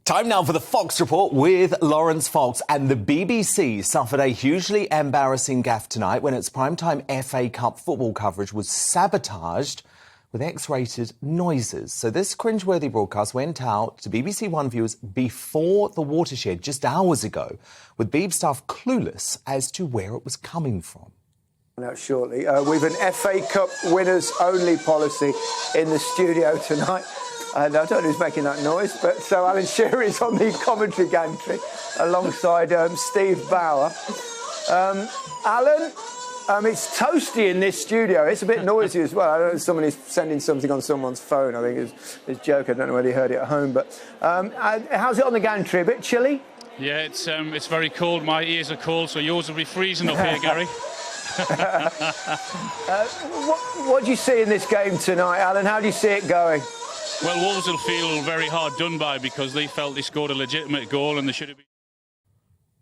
Time now for the Fox Report with Laurence Fox. And the BBC suffered a hugely embarrassing gaffe tonight when its primetime FA Cup football coverage was sabotaged with X-rated noises. So this cringeworthy broadcast went out to BBC One viewers before the watershed just hours ago, with Beeb staff clueless as to where it was coming from. Out shortly. We've an FA Cup winners only policy in the studio tonight. And I don't know who's making that noise, but so Alan Shearer is on the commentary gantry alongside Steve Bauer. Alan, it's toasty in this studio. It's a bit noisy as well. I don't know if someone is sending something on someone's phone. I think it's a joke. I don't know whether you heard it at home. But how's it on the gantry? A bit chilly? Yeah, it's very cold. My ears are cold, so yours will be freezing up here, Gary. What do you see in this game tonight, Alan? How do you see it going? Well, Wolves will feel very hard done by because they felt they scored a legitimate goal and they should have been.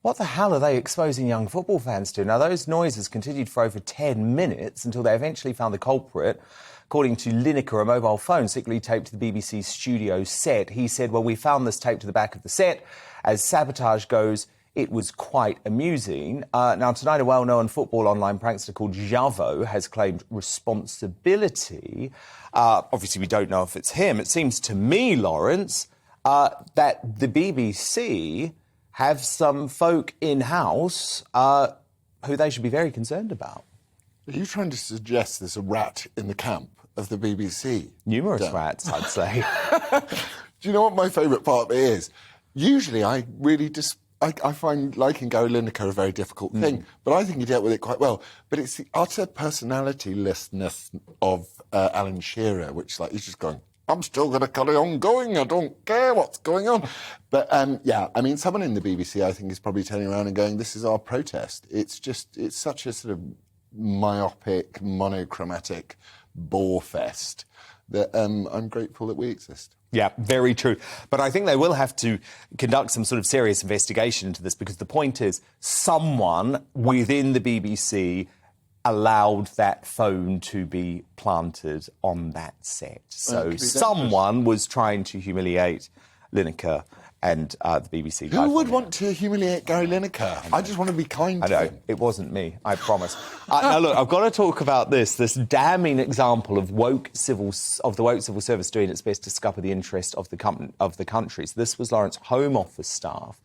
What the hell are they exposing young football fans to? Now, those noises continued for over 10 minutes until they eventually found the culprit. According to Lineker, a mobile phone secretly taped to the BBC studio set. He said, well, we found this tape to the back of the set. As sabotage goes, it was quite amusing. Now, tonight, a well-known football online prankster called Javo has claimed responsibility. Obviously, we don't know if it's him. It seems to me, Laurence, that the BBC have some folk in-house who they should be very concerned about. Are you trying to suggest there's a rat in the camp of the BBC? Numerous rats, I'd say. Do you know what my favourite part of it is? Usually, I really I find liking Gary Lineker a very difficult thing, but I think he dealt with it quite well. But it's the utter personality-lessness of Alan Shearer, which, like, he's just going, I'm still going to carry on going, I don't care what's going on. But, yeah, I mean, someone in the BBC, I think, is probably turning around and going, this is our protest. It's such a sort of myopic, monochromatic bore fest that I'm grateful that we exist. Yeah, very true. But I think they will have to conduct some sort of serious investigation into this, because the point is someone within the BBC allowed that phone to be planted on that set. So someone was trying to humiliate Lineker and the BBC. Who would want to humiliate Gary Lineker? I just want to be kind to him. It wasn't me, I promise. Now, look, I've got to talk about this damning example of the woke civil service doing its best to scupper the interest of the country. So this was Lawrence Home Office staff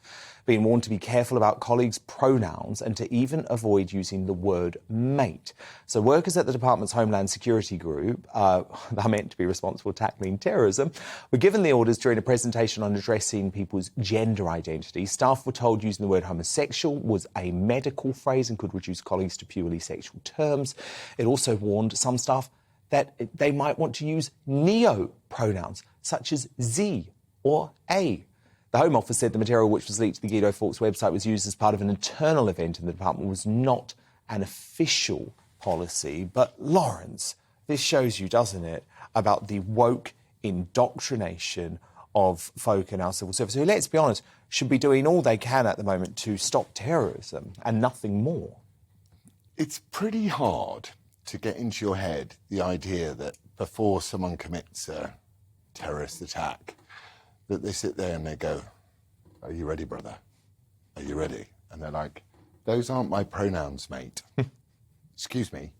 being warned to be careful about colleagues' pronouns and to even avoid using the word mate. So workers at the department's Homeland Security Group, they're meant to be responsible for tackling terrorism, were given the orders during a presentation on addressing people's gender identity. Staff were told using the word homosexual was a medical phrase and could reduce colleagues to purely sexual terms. It also warned some staff that they might want to use neo-pronouns, such as Z or A. The Home Office said the material, which was leaked to the Guido Fawkes website, was used as part of an internal event in the department, was not an official policy. But, Laurence, this shows you, doesn't it, about the woke indoctrination of folk in our civil service, who, let's be honest, should be doing all they can at the moment to stop terrorism and nothing more. It's pretty hard to get into your head the idea that before someone commits a terrorist attack, that they sit there and they go, are you ready, brother? Are you ready? And they're like, those aren't my pronouns, mate. Excuse me.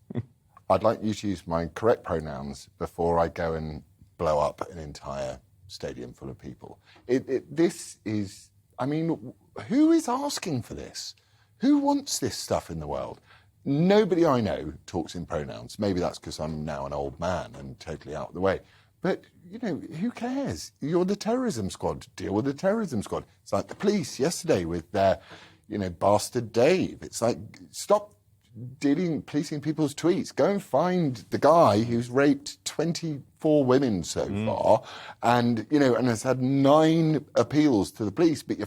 I'd like you to use my correct pronouns before I go and blow up an entire stadium full of people. This is, I mean, who is asking for this? Who wants this stuff in the world? Nobody I know talks in pronouns. Maybe that's because I'm now an old man and totally out of the way. But, you know, who cares? You're the terrorism squad. Deal with the terrorism squad. It's like the police yesterday with their, bastard Dave. It's like, stop policing people's tweets. Go and find the guy who's raped 24 women so far and has had 9 appeals to the police. But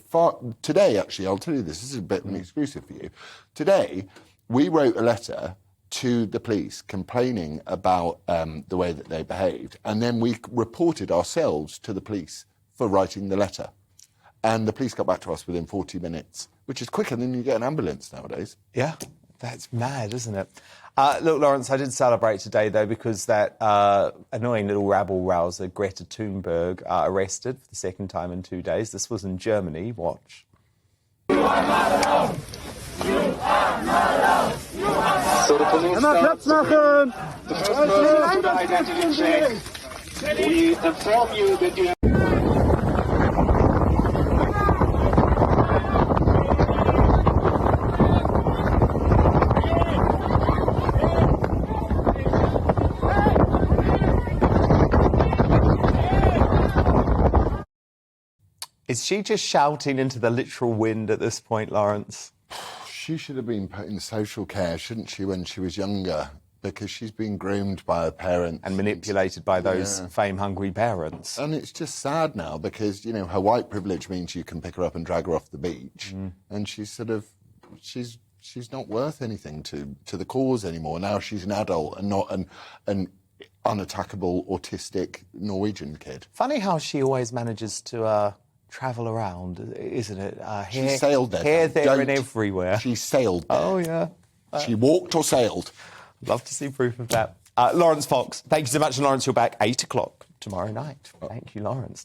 today, actually, I'll tell you this is a bit of an exclusive for you. Today, we wrote a letter to the police complaining about the way that they behaved, and then we reported ourselves to the police for writing the letter. And the police got back to us within 40 minutes, which is quicker than you get an ambulance nowadays. Yeah. That's mad, isn't it? Look, Laurence, I did celebrate today, though, because that annoying little rabble-rouser, Greta Thunberg, arrested for the second time in 2 days. This was in Germany. Watch. You are not alone! You are not alone! You are not alone! Platz machen! The first person to identity check. We inform you that you have... Is she just shouting into the literal wind at this point, Laurence? She should have been put in social care, shouldn't she, when she was younger? Because she's been groomed by her parents. And manipulated by those fame-hungry parents. And it's just sad now because, you know, her white privilege means you can pick her up and drag her off the beach. And she's sort of, she's not worth anything to the cause anymore. Now she's an adult and not an unattackable, autistic Norwegian kid. Funny how she always manages to travel around, isn't it? She sailed there. Here, there and everywhere. She sailed there. Oh, yeah. She walked or sailed. Love to see proof of that. Laurence Fox, thank you so much. And Laurence, you're back 8 o'clock tomorrow night. Thank you, Laurence.